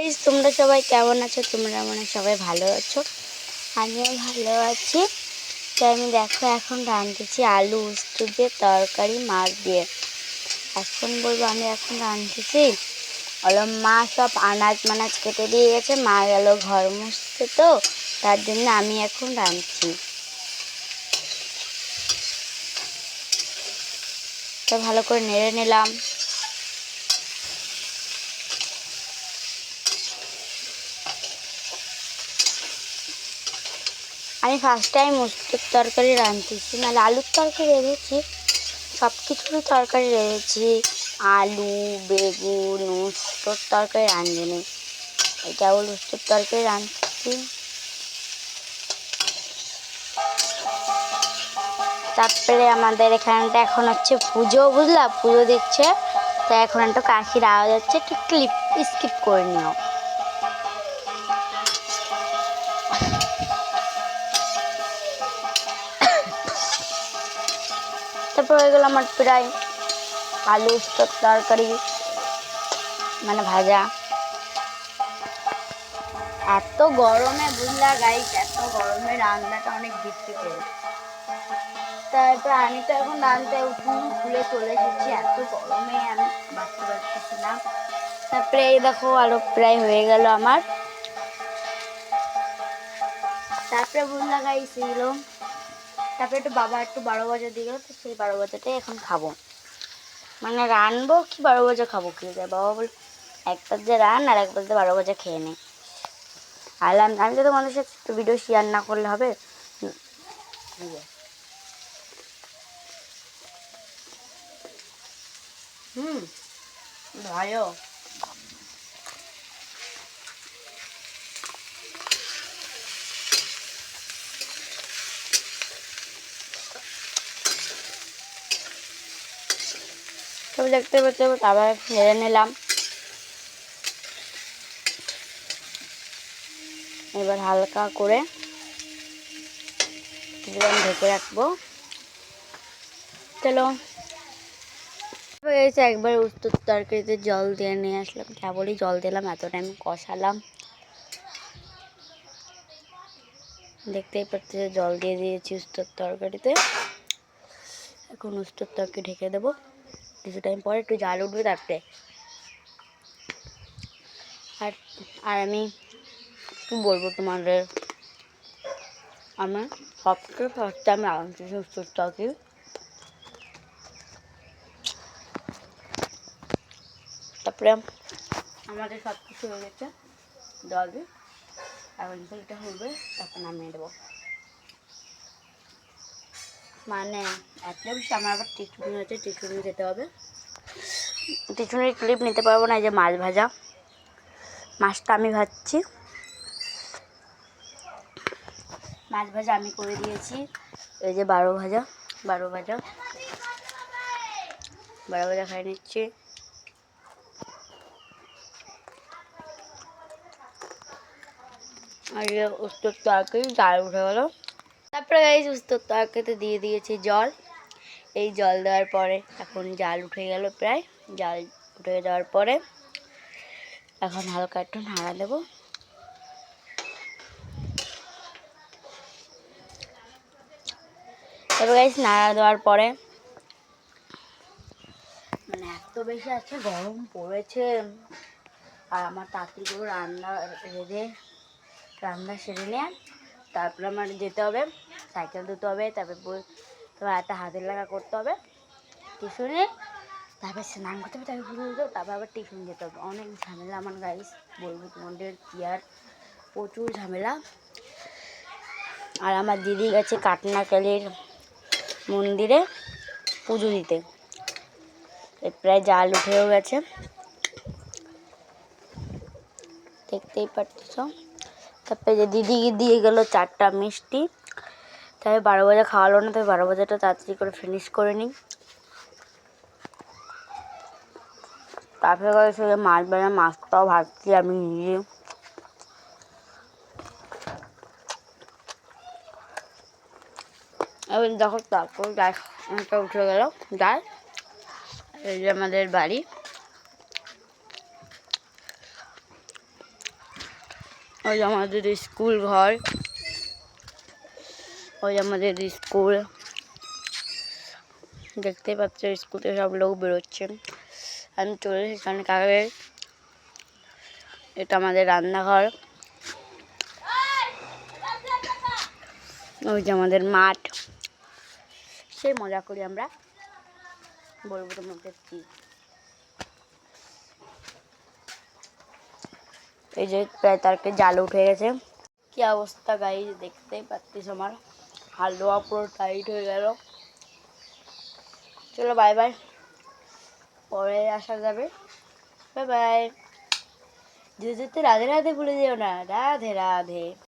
Guys, তোমরা সবাই কেমন আছো? তোমরা মনে হয় সবাই ভালো আছো, আমিও ভালো আছি। তো আমি দেখো এখন রাঁধতেছি আলু উস্ত দিয়ে তরকারি মাছ দিয়ে। এখন বলবো আমি এখন রাঁধতেছি, হলো মা সব আনাজ মানাজ কেটে দিয়ে গেছে, মা গেল ঘর মুছতে, তো তার জন্য আমি এখন রাঁধছি। তো ভালো করে নেড়ে নিলাম। আমি ফার্স্ট টাইম উস্তের তরকারি রাঁধতেছি, নাহলে আলুর তরকারি রেঁধেছি, সব কিছুরই তরকারি রেঁধেছি, আলু বেগুন উস্তের তরকারি রাঁধেনি, এটা হল উস্তের তরকারি রাঁধতেছি। তারপরে আমাদের এখানটা এখন হচ্ছে পুজো, বুঝলা, পুজো দিচ্ছে, তো এখন একটু কাশির আওয়াজ হচ্ছে, একটু স্কিপ করে নিও। তারপর হয়ে গেল আমার প্রায় আলু উস্তের তরকারি, মানে ভাজা। এত গরমে, বুঝলা গাইস, এত গরমে রান্নাটা অনেক ডিফিকাল্ট। তারপর আমি তো এখন রান্নাতে উঠুন খুলে চলে এসেছি, এত গরমে আমি বাঁচতে পারতেছি না। তারপরে এই দেখো আরো প্রায় হয়ে গেল আমার। তারপরে বুঝলা গাইস ছিল, তারপরে একটু বাবা একটু 12 বাজে দিয়ে গেলো, তো সেই 12 বাজাটাই এখন খাবো, মানে রানবো কি 12 বাজে খাবো কি যায়। বাবা বল একবার যে রান আর একবার যে 12 বাজে খেয়ে নে। আলাম আমি তো তোমাদের সাথে ভিডিও শেয়ার না করলে হবে। ভালো। তবে দেখতে পাচ্ছি আবার নেড়ে নিলাম। এবার হালকা করে ঢেকে রাখবো। চলো এসে একবার উস্তের তরকারিতে জল দিয়ে নিয়ে আসলাম, কেবলই জল দিলাম, এত টাইম কষালাম, দেখতেই পাচ্ছি জল দিয়ে দিয়েছি উস্তের তরকারিতে। এখন উস্তের তরকারি ঢেকে দেবো, কিছু টাইম পরে একটু জাল উঠবে তারপরে। আর আমি কি বলবো তোমাদের, আমার সবচেয়ে ফার্স্ট টাইম রাঁধতেছি উস্তের তরকারি। তারপরে আমাদের সব কিছু হয়ে গেছে, জল দিয়ে এখন এটা হবে, তখন নামিয়ে দেবো। মানে এত বেশি আমার আবার টিচুনি আছে, টিচুনি যেতে হবে, টিচুনির ক্লিপ নিতে পারবো না। এই যে মাছ ভাজা, মাছটা আমি ভাজছি, মাছ ভাজা আমি করে দিয়েছি। এই যে 12 ভাজা, 12 ভাজা, 12 ভাজা খাই নিচ্ছি। আর উস্তের তরকারি জাল উঠে গেলো। তারপরে গাইস উস্তের তরকারিতে দিয়ে দিয়েছি জল। এই জল দেওয়ার পরে এখন জাল উঠে গেল, প্রায় জাল উঠে যাওয়ার পরে এখন হালকা একটু নাড়া দেবো। তারপর গাইস নাড়া দেওয়ার পরে, মানে এত বেশি আছে গরম পড়েছে, আর আমার তাড়াতাড়ি করে রান্না সেরে নিয়ে তারপরে আমার যেতে হবে, সাইকেল ধুতে হবে, তারপর তোমার একটা হাতের লাগা করতে হবে টিউশনে, তারপর স্নান করতে হবে, তারপর পুজো দিতে হবে, তারপর আবার টিউশন যেতে হবে। অনেক ঝামেলা আমার গাইস, বলবো তোমাদের কি আর, প্রচুর ঝামেলা। আর আমার দিদি গেছে কাটনাকালির মন্দিরে পুজো দিতে, প্রায় জাল উঠেও গেছে, দেখতেই পাচ্ছ। তারপরে যে দিদি দিয়ে গেল 4টা মিষ্টি, তাই 12 বাজে খাওয়ালো না, তাই 12 বাজাটা তাড়াতাড়ি করে ফিনিশ করে নিই। তারপরে সে মাছ বানা, মাছটাও ভাজছি আমি নিজে। এবার দেখো তারপর গাছটা উঠে গেল, ডাল। এই যে আমাদের বাড়ি, ওই যে আমাদের স্কুল ঘর, ওই যে আমাদের স্কুল, দেখতে পাচ্ছ স্কুল থেকে সব লোক বেরোচ্ছে। আমি চলে এসেছি এখানে কাকে। এটা আমাদের রান্নাঘর, ওই যে আমাদের মাঠ, সেই মজা করি আমরা। বলবো তোমাদের কি, এই যে প্রায় তারকে জাল উঠে গেছে। কি অবস্থা গাইস, দেখতেই পাচ্ছিস আমার হালুয়া পুরো টাইট হয়ে গেল। চলো বাই বাই, পরে আসা যাবে। Bye bye. যেতে যেতে রাধে রাধে ভুলে যেও না, রাধে রাধে।